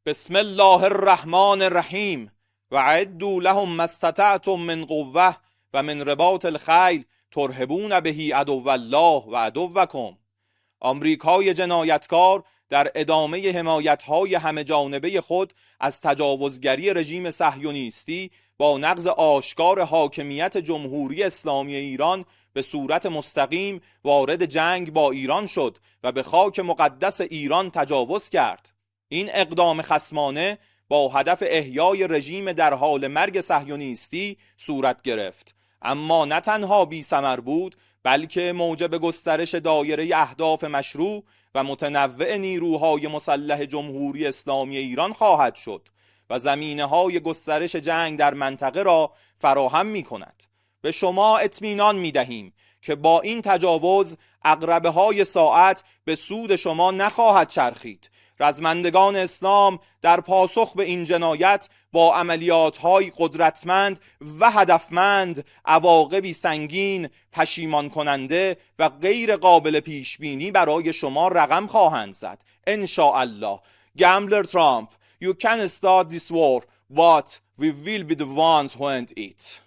بسم الله الرحمن الرحیم و اعدوا لهم ما استطعتم من قوة و من رباط الخیل ترهبون به عدو الله و عدوکم. آمریکای جنایتکار در ادامه حمایت‌های همه جانبه خود از تجاوزگری رژیم صهیونیستی با نقض آشکار حاکمیت جمهوری اسلامی ایران به صورت مستقیم وارد جنگ با ایران شد و به خاک مقدس ایران تجاوز کرد. این اقدام خصمانه با هدف احیای رژیم در حال مرگ صهیونیستی صورت گرفت، اما نه تنها بی ثمر بود، بلکه موجب گسترش دایره اهداف مشروع و متنوع نیروهای مسلح جمهوری اسلامی ایران خواهد شد و زمینه‌های گسترش جنگ در منطقه را فراهم می‌کند. به شما اطمینان می‌دهیم که با این تجاوز عقربه‌های ساعت به سود شما نخواهد چرخید. رزمندگان اسلام در پاسخ به این جنایت با عملیات‌های قدرتمند و هدفمند عواقبی سنگین، پشیمان کننده و غیر قابل پیش بینی برای شما رقم خواهند زد. ان شاء الله. Gambler Trump, you can start this war, but we will be the ones who end it.